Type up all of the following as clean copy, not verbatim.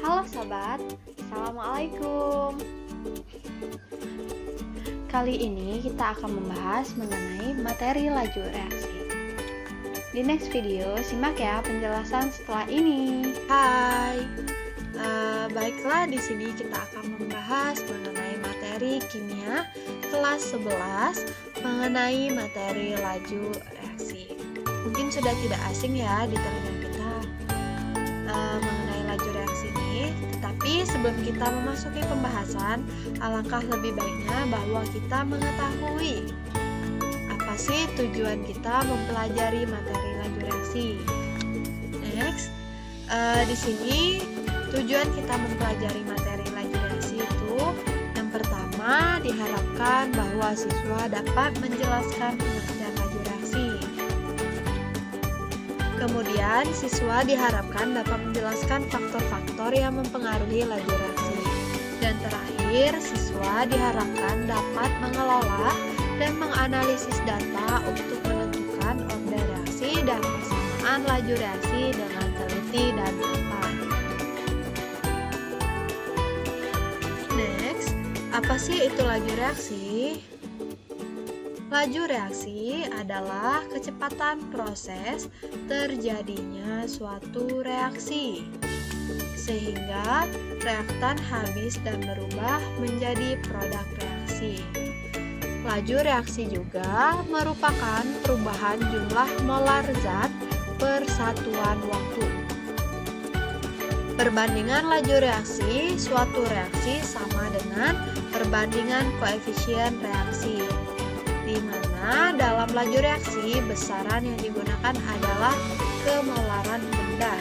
Halo sobat, Assalamualaikum. Kali ini kita akan membahas mengenai materi laju reaksi. Di next video, simak ya penjelasan setelah ini. Hai, baiklah di sini kita akan membahas mengenai materi kimia kelas 11 mengenai materi laju reaksi. Mungkin sudah tidak asing ya di telinga kita mengenai laju reaksi ini, tetapi sebelum kita memasuki pembahasan, alangkah lebih baiknya bahwa kita mengetahui apa sih tujuan kita mempelajari materi laju reaksi. Next, di sini tujuan kita mempelajari materi laju reaksi itu yang pertama diharapkan bahwa siswa dapat menjelaskan pengertian laju reaksi. Kemudian siswa diharapkan dapat menjelaskan faktor-faktor yang mempengaruhi laju reaksi. Dan terakhir, siswa diharapkan dapat mengelola dan menganalisis data untuk menentukan orde reaksi dan persamaan laju reaksi dengan teliti dan tepat. Next, apa sih itu laju reaksi? Laju reaksi adalah kecepatan proses terjadinya suatu reaksi, sehingga reaktan habis dan berubah menjadi produk reaksi. Laju reaksi juga merupakan perubahan jumlah molar zat per satuan waktu. Perbandingan laju reaksi, suatu reaksi sama dengan perbandingan koefisien reaksi, di mana dalam laju reaksi besaran yang digunakan adalah kemolaran benda.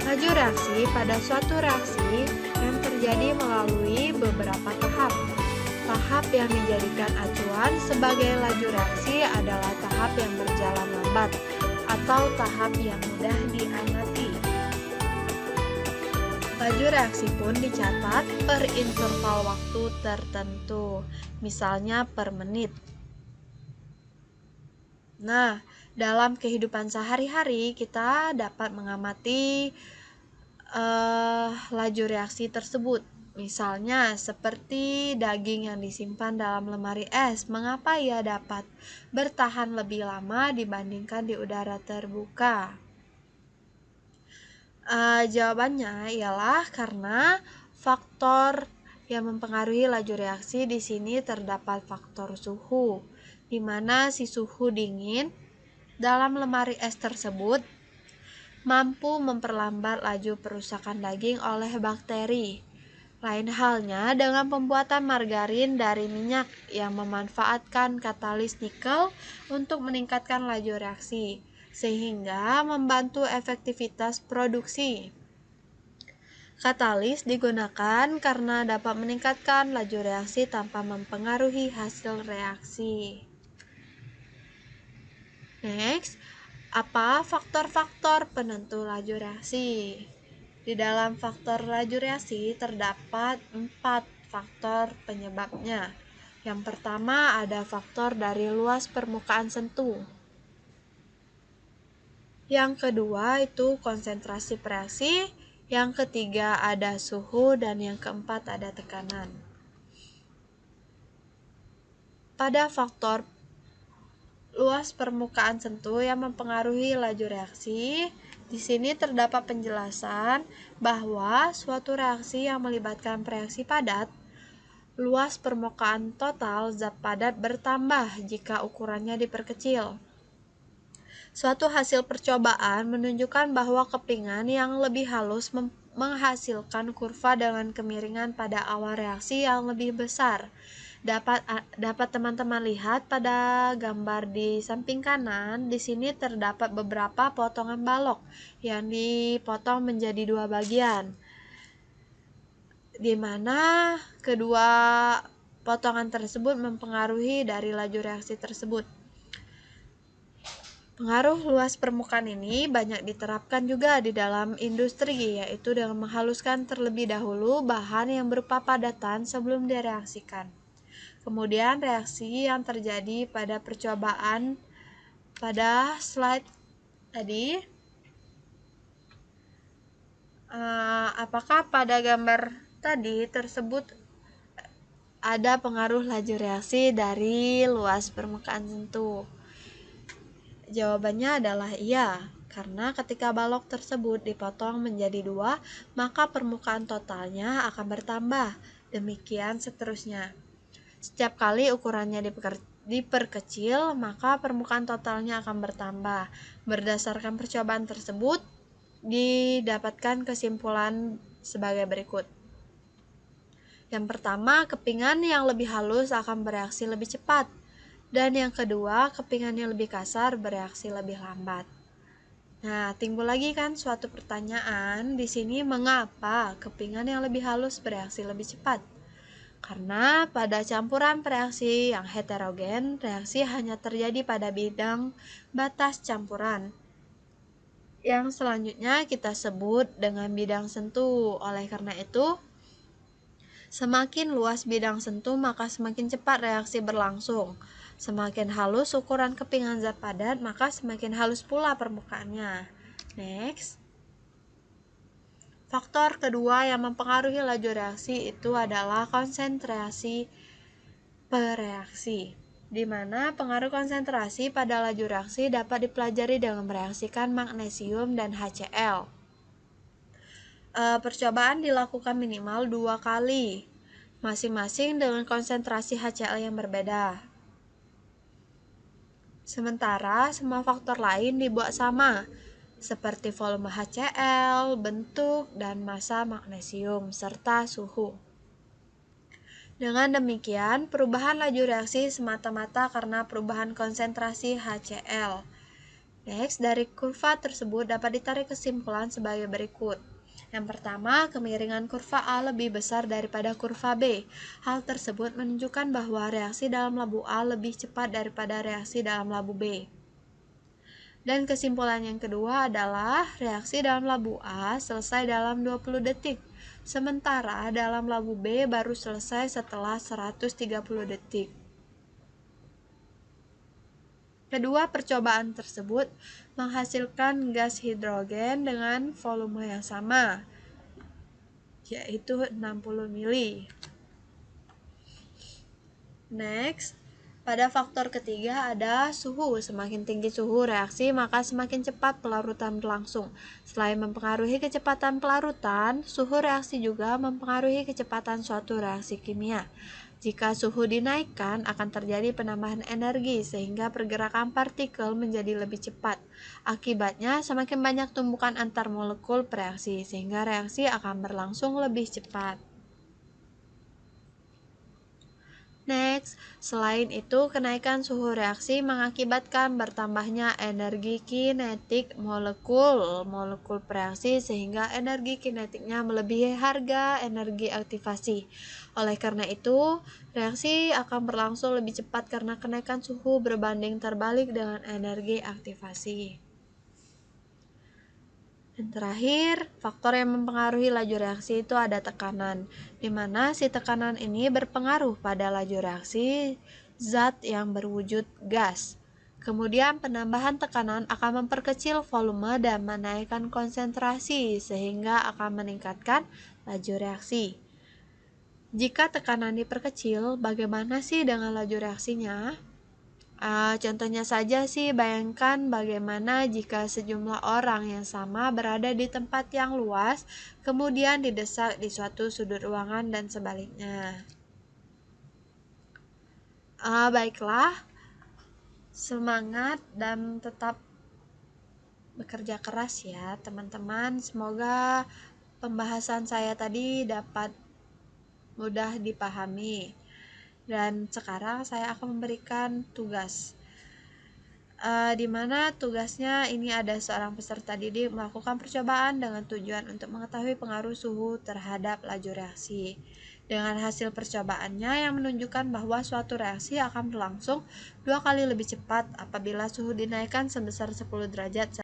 Laju reaksi pada suatu reaksi yang terjadi melalui beberapa tahap. Tahap yang dijadikan acuan sebagai laju reaksi adalah tahap yang berjalan lambat atau tahap yang mudah diamati. Laju reaksi pun dicatat per interval waktu tertentu, misalnya per menit. Nah, dalam kehidupan sehari-hari kita dapat mengamati laju reaksi tersebut. Misalnya seperti daging yang disimpan dalam lemari es, mengapa ia dapat bertahan lebih lama dibandingkan di udara terbuka? Jawabannya ialah karena faktor yang mempengaruhi laju reaksi di sini terdapat faktor suhu, di mana si suhu dingin dalam lemari es tersebut mampu memperlambat laju perusakan daging oleh bakteri. Lain halnya dengan pembuatan margarin dari minyak yang memanfaatkan katalis nikel untuk meningkatkan laju reaksi, sehingga membantu efektivitas produksi. Katalis digunakan karena dapat meningkatkan laju reaksi tanpa mempengaruhi hasil reaksi. Next, apa faktor-faktor penentu laju reaksi? Di dalam faktor laju reaksi terdapat 4 faktor penyebabnya. Yang pertama ada faktor dari luas permukaan sentuh. Yang kedua itu konsentrasi reaksi. Yang ketiga ada suhu dan yang keempat ada tekanan. Pada faktor luas permukaan sentuh yang mempengaruhi laju reaksi, di sini terdapat penjelasan bahwa suatu reaksi yang melibatkan reaksi padat, luas permukaan total zat padat bertambah jika ukurannya diperkecil. Suatu hasil percobaan menunjukkan bahwa kepingan yang lebih halus menghasilkan kurva dengan kemiringan pada awal reaksi yang lebih besar. Dapat teman-teman lihat pada gambar di samping kanan. Di sini terdapat beberapa potongan balok yang dipotong menjadi 2 bagian, di mana kedua potongan tersebut mempengaruhi dari laju reaksi tersebut. Pengaruh luas permukaan ini banyak diterapkan juga di dalam industri, yaitu dengan menghaluskan terlebih dahulu bahan yang berupa padatan sebelum direaksikan. Kemudian reaksi yang terjadi pada percobaan pada slide tadi Apakah pada gambar tadi tersebut ada pengaruh laju reaksi dari luas permukaan sentuh? Jawabannya adalah iya, karena ketika balok tersebut dipotong menjadi dua, maka permukaan totalnya akan bertambah. Demikian seterusnya. Setiap kali ukurannya diperkecil, maka permukaan totalnya akan bertambah. Berdasarkan percobaan tersebut, didapatkan kesimpulan sebagai berikut. Yang pertama, kepingan yang lebih halus akan bereaksi lebih cepat. Dan yang kedua, kepingan yang lebih kasar bereaksi lebih lambat. Nah, timbul lagi kan suatu pertanyaan di sini, mengapa kepingan yang lebih halus bereaksi lebih cepat? Karena pada campuran reaksi yang heterogen, reaksi hanya terjadi pada bidang batas campuran, yang selanjutnya kita sebut dengan bidang sentuh. Oleh karena itu, semakin luas bidang sentuh, maka semakin cepat reaksi berlangsung. Semakin halus ukuran kepingan zat padat, maka semakin halus pula permukaannya. Next. Faktor kedua yang mempengaruhi laju reaksi itu adalah konsentrasi pereaksi, di mana pengaruh konsentrasi pada laju reaksi dapat dipelajari dengan mereaksikan magnesium dan HCl. Percobaan dilakukan minimal 2 kali, masing-masing dengan konsentrasi HCl yang berbeda. Sementara semua faktor lain dibuat sama, seperti volume HCl, bentuk dan massa magnesium, serta suhu. Dengan demikian, perubahan laju reaksi semata-mata karena perubahan konsentrasi HCl. Next, dari kurva tersebut dapat ditarik kesimpulan sebagai berikut. Yang pertama, kemiringan kurva A lebih besar daripada kurva B. Hal tersebut menunjukkan bahwa reaksi dalam labu A lebih cepat daripada reaksi dalam labu B. Dan kesimpulan yang kedua adalah reaksi dalam labu A selesai dalam 20 detik, sementara dalam labu B baru selesai setelah 130 detik. Kedua percobaan tersebut menghasilkan gas hidrogen dengan volume yang sama, yaitu 60 mili. Next, pada faktor ketiga ada suhu. Semakin tinggi suhu reaksi, maka semakin cepat pelarutan berlangsung. Selain mempengaruhi kecepatan pelarutan, suhu reaksi juga mempengaruhi kecepatan suatu reaksi kimia. Jika suhu dinaikkan, akan terjadi penambahan energi sehingga pergerakan partikel menjadi lebih cepat. Akibatnya, semakin banyak tumbukan antar molekul bereaksi sehingga reaksi akan berlangsung lebih cepat. Next, selain itu, kenaikan suhu reaksi mengakibatkan bertambahnya energi kinetik molekul bereaksi sehingga energi kinetiknya melebihi harga energi aktivasi. Oleh karena itu, reaksi akan berlangsung lebih cepat karena kenaikan suhu berbanding terbalik dengan energi aktivasi. Dan terakhir, faktor yang mempengaruhi laju reaksi itu ada tekanan, di mana si tekanan ini berpengaruh pada laju reaksi zat yang berwujud gas. Kemudian penambahan tekanan akan memperkecil volume dan menaikkan konsentrasi sehingga akan meningkatkan laju reaksi. Jika tekanan diperkecil, bagaimana sih dengan laju reaksinya? Contohnya saja sih, bayangkan bagaimana jika sejumlah orang yang sama berada di tempat yang luas, kemudian didesak di suatu sudut ruangan dan sebaliknya. Baiklah, semangat dan tetap bekerja keras ya teman-teman. Semoga pembahasan saya tadi dapat mudah dipahami. Dan sekarang saya akan memberikan tugas, di mana tugasnya ini ada seorang peserta didik melakukan percobaan dengan tujuan untuk mengetahui pengaruh suhu terhadap laju reaksi. Dengan hasil percobaannya yang menunjukkan bahwa suatu reaksi akan berlangsung 2 kali lebih cepat apabila suhu dinaikkan sebesar 10 derajat.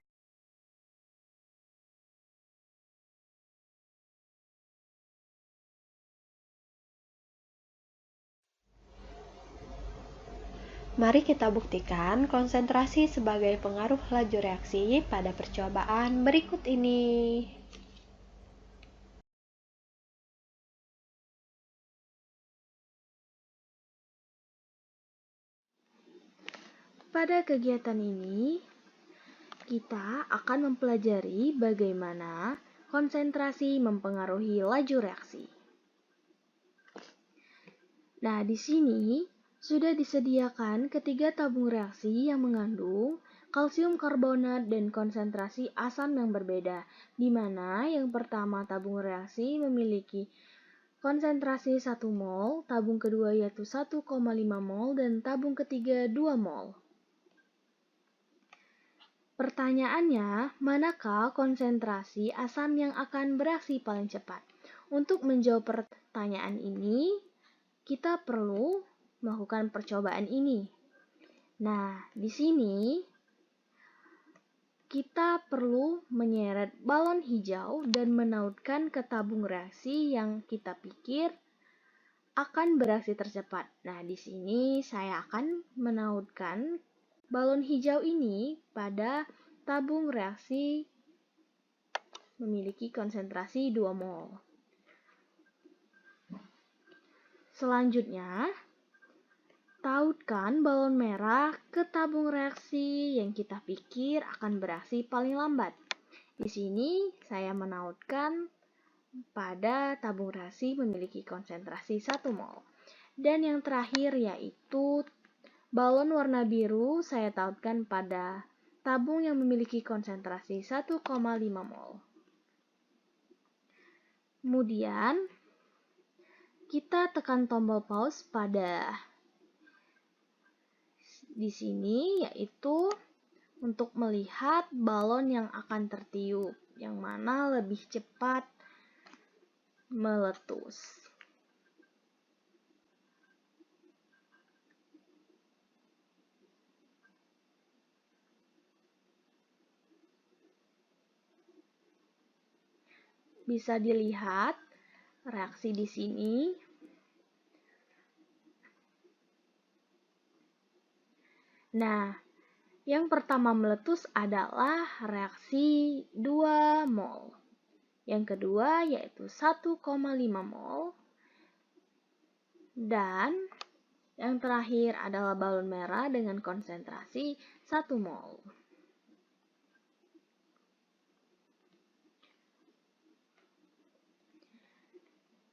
Mari kita buktikan konsentrasi sebagai pengaruh laju reaksi pada percobaan berikut ini. Pada kegiatan ini, kita akan mempelajari bagaimana konsentrasi mempengaruhi laju reaksi. Nah, di sini sudah disediakan ketiga tabung reaksi yang mengandung kalsium karbonat dan konsentrasi asam yang berbeda, di mana yang pertama tabung reaksi memiliki konsentrasi 1 mol, tabung kedua yaitu 1,5 mol, dan tabung ketiga 2 mol. Pertanyaannya, manakah konsentrasi asam yang akan bereaksi paling cepat? Untuk menjawab pertanyaan ini, kita perlu melakukan percobaan ini. Nah, di sini kita perlu menyeret balon hijau dan menautkan ke tabung reaksi yang kita pikir akan bereaksi tercepat. Nah, di sini saya akan menautkan balon hijau ini pada tabung reaksi memiliki konsentrasi 2 mol. Selanjutnya, tautkan balon merah ke tabung reaksi yang kita pikir akan bereaksi paling lambat. Di sini saya menautkan pada tabung reaksi memiliki konsentrasi 1 mol. Dan yang terakhir yaitu balon warna biru saya tautkan pada tabung yang memiliki konsentrasi 1,5 mol. Kemudian, kita tekan tombol pause pada di sini yaitu untuk melihat balon yang akan tertiup, yang mana lebih cepat meletus. Bisa dilihat reaksi di sini. Nah, yang pertama meletus adalah reaksi 2 mol. Yang kedua yaitu 1,5 mol. Dan yang terakhir adalah balon merah dengan konsentrasi 1 mol.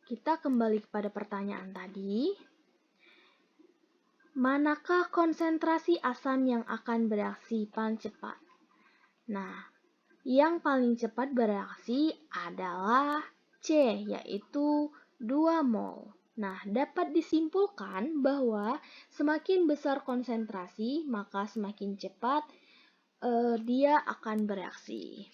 Kita kembali kepada pertanyaan tadi. Manakah konsentrasi asam yang akan bereaksi paling cepat? Nah, yang paling cepat bereaksi adalah C, yaitu 2 mol. Nah, dapat disimpulkan bahwa semakin besar konsentrasi, maka semakin cepat dia akan bereaksi.